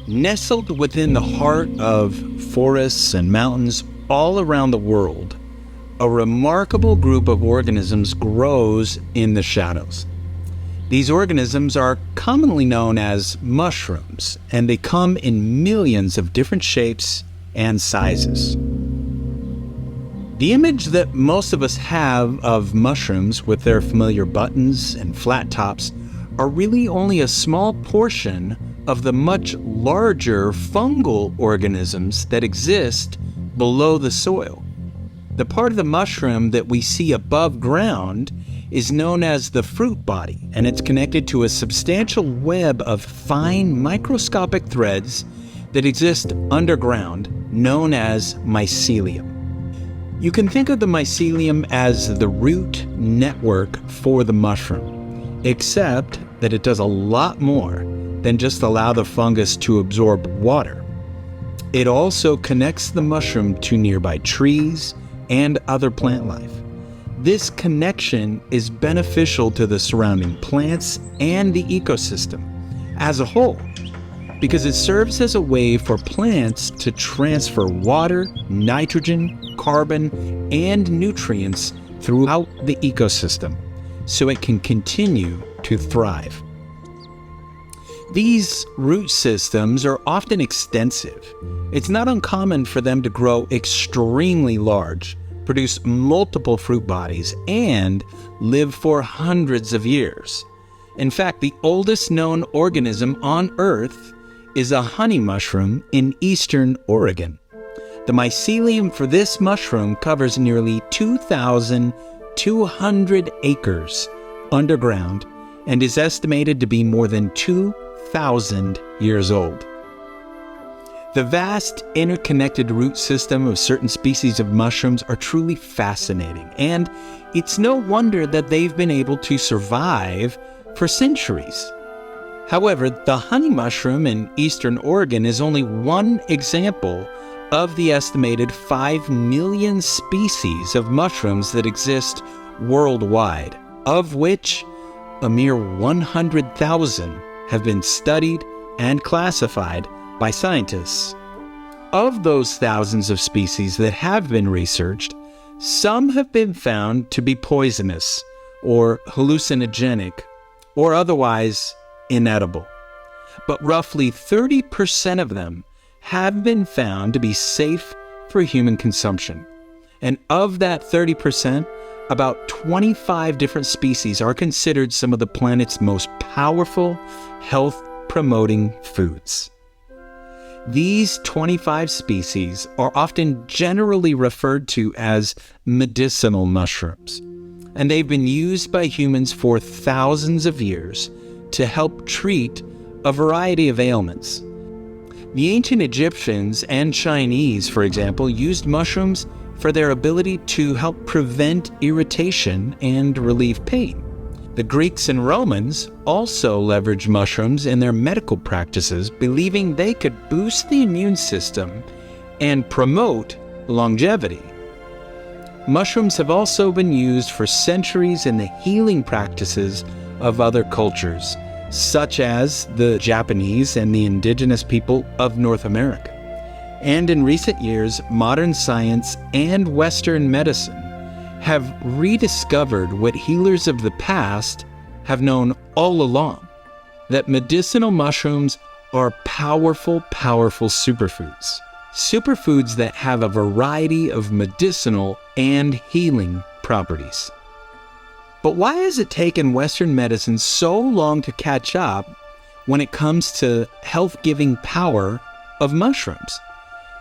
Nestled within the heart of forests and mountains all around the world, a remarkable group of organisms grows in the shadows. These organisms are commonly known as mushrooms, and they come in millions of different shapes and sizes. The image that most of us have of mushrooms with their familiar buttons and flat tops are really only a small portion of the much larger fungal organisms that exist below the soil. The part of the mushroom that we see above ground is known as the fruit body, and it's connected to a substantial web of fine microscopic threads that exist underground, known as mycelium. You can think of the mycelium as the root network for the mushroom, except that it does a lot more than just allow the fungus to absorb water. It also connects the mushroom to nearby trees and other plant life. This connection is beneficial to the surrounding plants and the ecosystem as a whole, because it serves as a way for plants to transfer water, nitrogen, carbon, and nutrients throughout the ecosystem so it can continue to thrive. These root systems are often extensive. It's not uncommon for them to grow extremely large, produce multiple fruit bodies, and live for hundreds of years. In fact, the oldest known organism on Earth is a honey mushroom in eastern Oregon. The mycelium for this mushroom covers nearly 2,200 acres underground and is estimated to be more than 2,000 years old. The vast interconnected root system of certain species of mushrooms are truly fascinating, and it's no wonder that they've been able to survive for centuries. However, the honey mushroom in eastern Oregon is only one example of the estimated 5 million species of mushrooms that exist worldwide, of which a mere 100,000 have been studied and classified by scientists. Of those thousands of species that have been researched, some have been found to be poisonous or hallucinogenic or otherwise inedible. But roughly 30% of them have been found to be safe for human consumption. And of that 30%, about 25 different species are considered some of the planet's most powerful health-promoting foods. These 25 species are often generally referred to as medicinal mushrooms, and they've been used by humans for thousands of years to help treat a variety of ailments. The ancient Egyptians and Chinese, for example, used mushrooms for their ability to help prevent irritation and relieve pain. The Greeks and Romans also leveraged mushrooms in their medical practices, believing they could boost the immune system and promote longevity. Mushrooms have also been used for centuries in the healing practices of other cultures, such as the Japanese and the indigenous people of North America. And in recent years, modern science and Western medicine have rediscovered what healers of the past have known all along, that medicinal mushrooms are powerful, powerful superfoods. Superfoods that have a variety of medicinal and healing properties. But why has it taken Western medicine so long to catch up when it comes to health-giving power of mushrooms?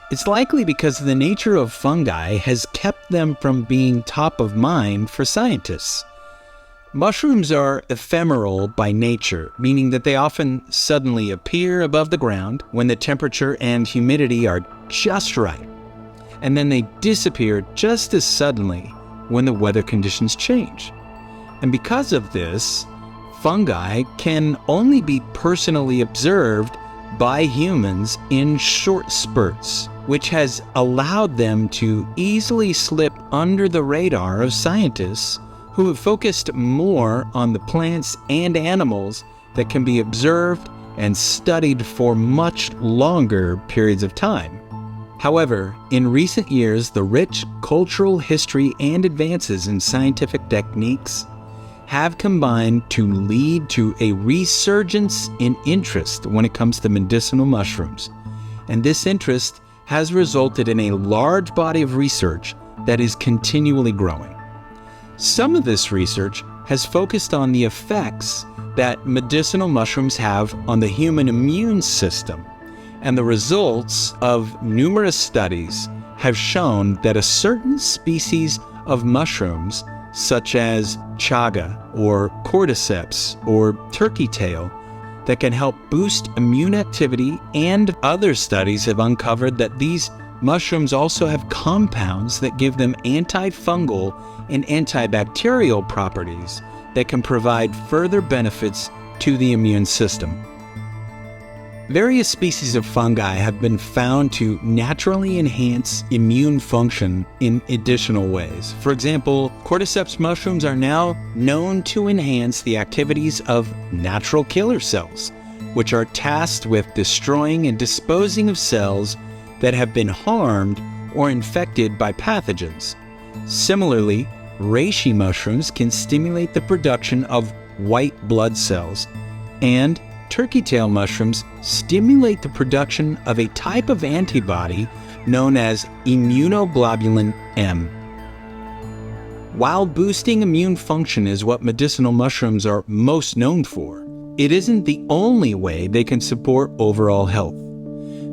It's likely because the nature of fungi has kept them from being top of mind for scientists. Mushrooms are ephemeral by nature, meaning that they often suddenly appear above the ground when the temperature and humidity are just right, and then they disappear just as suddenly when the weather conditions change. And because of this, fungi can only be personally observed by humans in short spurts, which has allowed them to easily slip under the radar of scientists who have focused more on the plants and animals that can be observed and studied for much longer periods of time. However, in recent years, the rich cultural history and advances in scientific techniques have combined to lead to a resurgence in interest when it comes to medicinal mushrooms. And this interest has resulted in a large body of research that is continually growing. Some of this research has focused on the effects that medicinal mushrooms have on the human immune system, and the results of numerous studies have shown that a certain species of mushrooms, such as chaga or cordyceps or turkey tail, that can help boost immune activity, and other studies have uncovered that these mushrooms also have compounds that give them antifungal and antibacterial properties that can provide further benefits to the immune system. Various species of fungi have been found to naturally enhance immune function in additional ways. For example, cordyceps mushrooms are now known to enhance the activities of natural killer cells, which are tasked with destroying and disposing of cells that have been harmed or infected by pathogens. Similarly, reishi mushrooms can stimulate the production of white blood cells, and turkey tail mushrooms stimulate the production of a type of antibody known as immunoglobulin M. While boosting immune function is what medicinal mushrooms are most known for, it isn't the only way they can support overall health.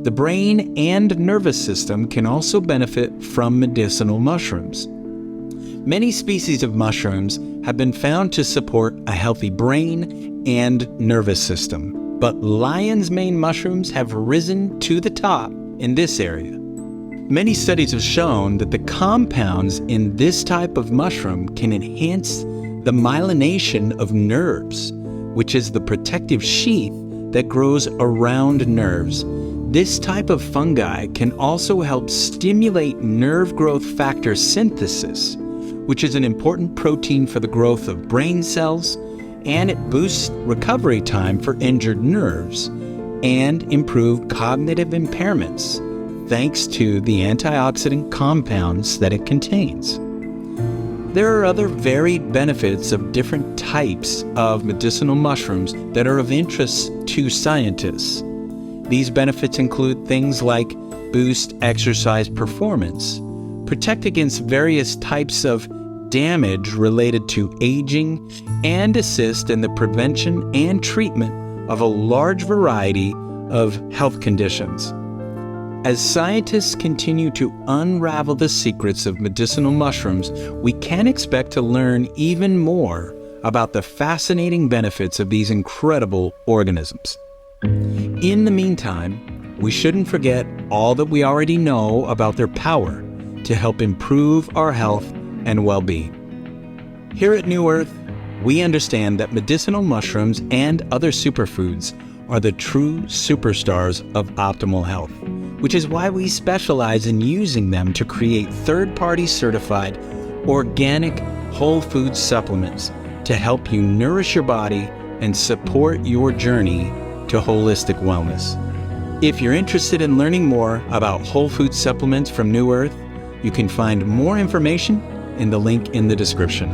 The brain and nervous system can also benefit from medicinal mushrooms. Many species of mushrooms have been found to support a healthy brain and nervous system, but lion's mane mushrooms have risen to the top in this area. Many studies have shown that the compounds in this type of mushroom can enhance the myelination of nerves, which is the protective sheath that grows around nerves. This type of fungi can also help stimulate nerve growth factor synthesis, which is an important protein for the growth of brain cells, and it boosts recovery time for injured nerves and improved cognitive impairments, thanks to the antioxidant compounds that it contains. There are other varied benefits of different types of medicinal mushrooms that are of interest to scientists. These benefits include things like boost exercise performance, protect against various types of damage related to aging, and assist in the prevention and treatment of a large variety of health conditions. As scientists continue to unravel the secrets of medicinal mushrooms, we can expect to learn even more about the fascinating benefits of these incredible organisms. In the meantime, we shouldn't forget all that we already know about their power to help improve our health and well-being. Here at New Earth, we understand that medicinal mushrooms and other superfoods are the true superstars of optimal health, which is why we specialize in using them to create third-party certified, organic, whole food supplements to help you nourish your body and support your journey to holistic wellness. If you're interested in learning more about whole food supplements from New Earth, you can find more information in the link in the description.